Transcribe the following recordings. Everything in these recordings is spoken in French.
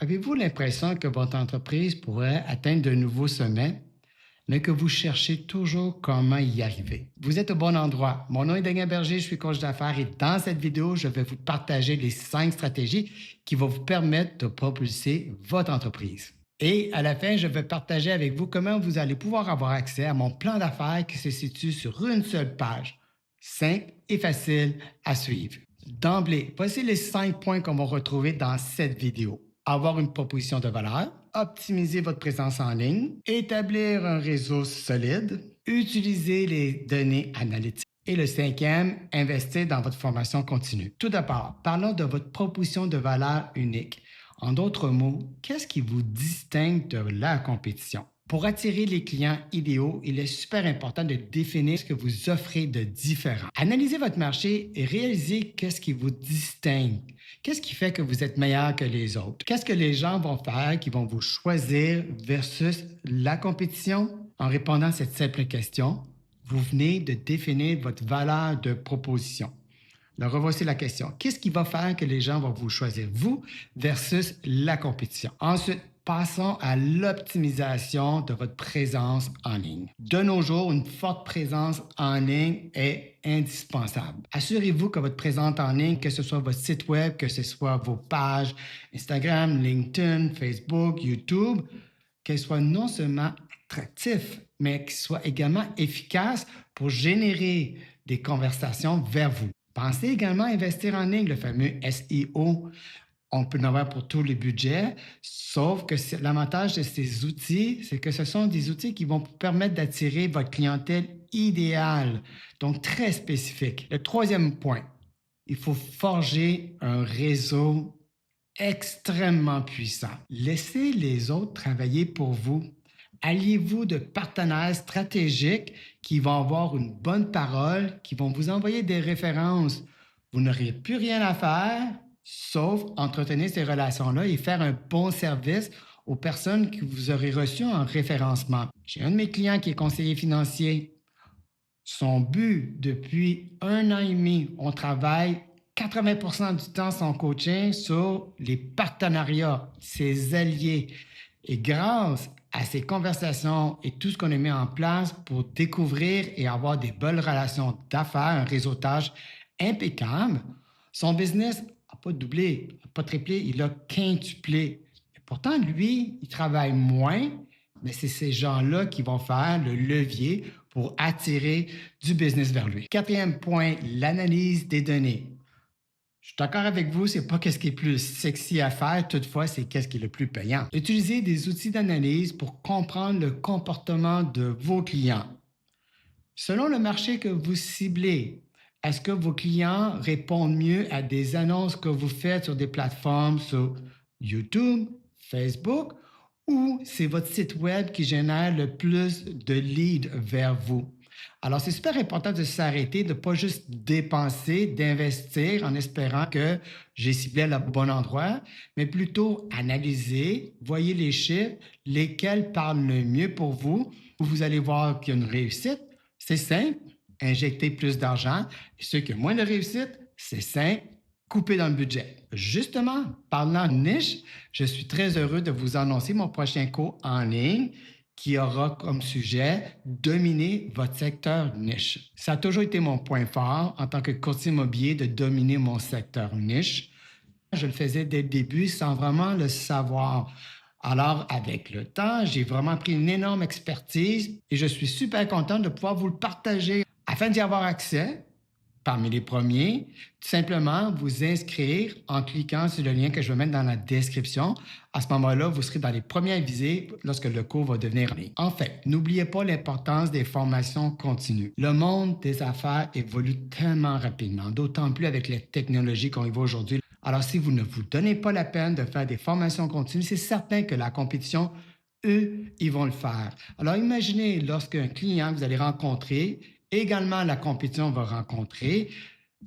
Avez-vous l'impression que votre entreprise pourrait atteindre de nouveaux sommets, mais que vous cherchez toujours comment y arriver? Vous êtes au bon endroit. Mon nom est Daniel Berger, je suis coach d'affaires et dans cette vidéo, je vais vous partager les 5 stratégies qui vont vous permettre de propulser votre entreprise. Et à la fin, je vais partager avec vous comment vous allez pouvoir avoir accès à mon plan d'affaires qui se situe sur une seule page, simple et facile à suivre. D'emblée, voici les 5 points qu'on va retrouver dans cette vidéo. Avoir une proposition de valeur, optimiser votre présence en ligne, établir un réseau solide, utiliser les données analytiques. Et le 5e, investir dans votre formation continue. Tout d'abord, parlons de votre proposition de valeur unique. En d'autres mots, qu'est-ce qui vous distingue de la compétition? Pour attirer les clients idéaux, il est super important de définir ce que vous offrez de différent. Analysez votre marché et réalisez qu'est-ce qui vous distingue. Qu'est-ce qui fait que vous êtes meilleur que les autres? Qu'est-ce que les gens vont faire qui vont vous choisir versus la compétition? En répondant à cette simple question, vous venez de définir votre valeur de proposition. Alors, revoici la question. Qu'est-ce qui va faire que les gens vont vous choisir, vous, versus la compétition? Ensuite, passons à l'optimisation de votre présence en ligne. De nos jours, une forte présence en ligne est indispensable. Assurez-vous que votre présence en ligne, que ce soit votre site web, que ce soit vos pages Instagram, LinkedIn, Facebook, YouTube, qu'elles soient non seulement attractives, mais qu'elles soient également efficaces pour générer des conversations vers vous. Pensez également à investir en ligne, le fameux SEO. On peut en avoir pour tous les budgets, sauf que l'avantage de ces outils, c'est que ce sont des outils qui vont vous permettre d'attirer votre clientèle idéale, donc très spécifique. Le 3e point, il faut forger un réseau extrêmement puissant. Laissez les autres travailler pour vous. Alliez-vous de partenaires stratégiques qui vont avoir une bonne parole, qui vont vous envoyer des références. Vous n'aurez plus rien à faire, sauf entretenir ces relations-là et faire un bon service aux personnes que vous aurez reçues en référencement. J'ai un de mes clients qui est conseiller financier. Son but, depuis 1 an et demi, on travaille 80% du temps son coaching sur les partenariats, ses alliés. Et grâce à ces conversations et tout ce qu'on a mis en place pour découvrir et avoir des bonnes relations d'affaires, un réseautage impeccable, son business n'a pas doublé, n'a pas triplé, il a quintuplé. Et pourtant, lui, il travaille moins, mais c'est ces gens-là qui vont faire le levier pour attirer du business vers lui. 4e point, l'analyse des données. Je suis d'accord avec vous, c'est pas qu'est-ce qui est plus sexy à faire, toutefois, c'est qu'est-ce qui est le plus payant. Utilisez des outils d'analyse pour comprendre le comportement de vos clients. Selon le marché que vous ciblez, est-ce que vos clients répondent mieux à des annonces que vous faites sur des plateformes sur YouTube, Facebook, ou c'est votre site web qui génère le plus de leads vers vous? Alors, c'est super important de s'arrêter, de ne pas juste dépenser, d'investir en espérant que j'ai ciblé le bon endroit, mais plutôt analyser, voyez les chiffres, lesquels parlent le mieux pour vous. Vous allez voir qu'il y a une réussite. C'est simple, injecter plus d'argent. Et ceux qui ont moins de réussite, c'est simple, couper dans le budget. Justement, parlant de niche, je suis très heureux de vous annoncer mon prochain cours en ligne qui aura comme sujet dominer votre secteur niche. Ça a toujours été mon point fort en tant que courtier immobilier de dominer mon secteur niche. Je le faisais dès le début sans vraiment le savoir. Alors, avec le temps, j'ai vraiment pris une énorme expertise et je suis super content de pouvoir vous le partager. Afin d'y avoir accès, parmi les premiers, tout simplement vous inscrire en cliquant sur le lien que je vais mettre dans la description. À ce moment-là, vous serez dans les premiers avisés lorsque le cours va devenir en ligne. En fait, n'oubliez pas l'importance des formations continues. Le monde des affaires évolue tellement rapidement, d'autant plus avec les technologies qu'on y voit aujourd'hui. Alors, si vous ne vous donnez pas la peine de faire des formations continues, c'est certain que la compétition, eux, ils vont le faire. Alors, imaginez lorsqu'un client que vous allez rencontrer, également la compétition va rencontrer,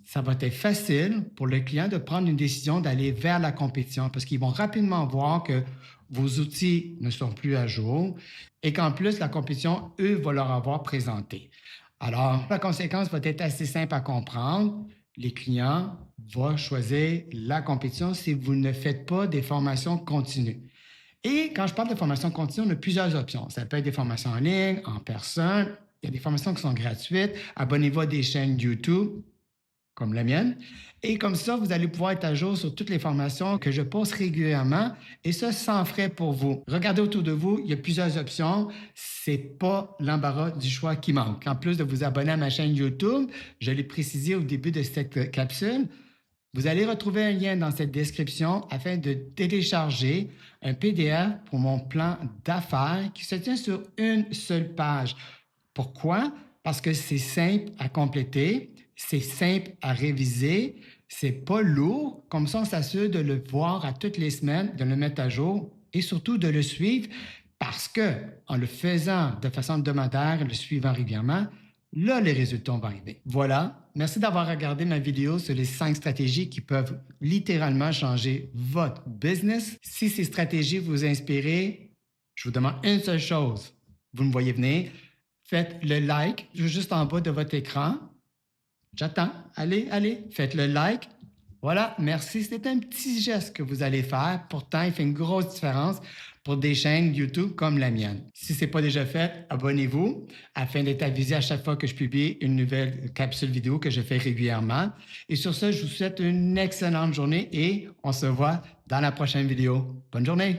ça va être facile pour le client de prendre une décision d'aller vers la compétition parce qu'ils vont rapidement voir que vos outils ne sont plus à jour et qu'en plus, la compétition, eux, va leur avoir présenté. Alors, la conséquence va être assez simple à comprendre. les clients vont choisir la compétition si vous ne faites pas des formations continues. Et quand je parle de formation continue, on a plusieurs options. Ça peut être des formations en ligne, en personne. Il y a des formations qui sont gratuites. Abonnez-vous à des chaînes YouTube comme la mienne. Et comme ça, vous allez pouvoir être à jour sur toutes les formations que je poste régulièrement et ça sans frais pour vous. Regardez autour de vous, il y a plusieurs options. C'est pas l'embarras du choix qui manque. En plus de vous abonner à ma chaîne YouTube, je l'ai précisé au début de cette capsule, vous allez retrouver un lien dans cette description afin de télécharger un PDF pour mon plan d'affaires qui se tient sur une seule page. Pourquoi? Parce que c'est simple à compléter, c'est simple à réviser, c'est pas lourd. Comme ça, on s'assure de le voir à toutes les semaines, de le mettre à jour et surtout de le suivre parce que en le faisant de façon hebdomadaire, le suivant régulièrement, là, les résultats vont arriver. Voilà. Merci d'avoir regardé ma vidéo sur les 5 stratégies qui peuvent littéralement changer votre business. Si ces stratégies vous inspirent, je vous demande une seule chose. Vous me voyez venir, faites le like juste en bas de votre écran. J'attends. Allez, allez, faites le like. Voilà, merci. C'est un petit geste que vous allez faire. Pourtant, il fait une grosse différence pour des chaînes YouTube comme la mienne. Si ce n'est pas déjà fait, abonnez-vous afin d'être avisé à chaque fois que je publie une nouvelle capsule vidéo que je fais régulièrement. Et sur ce, je vous souhaite une excellente journée et on se voit dans la prochaine vidéo. Bonne journée!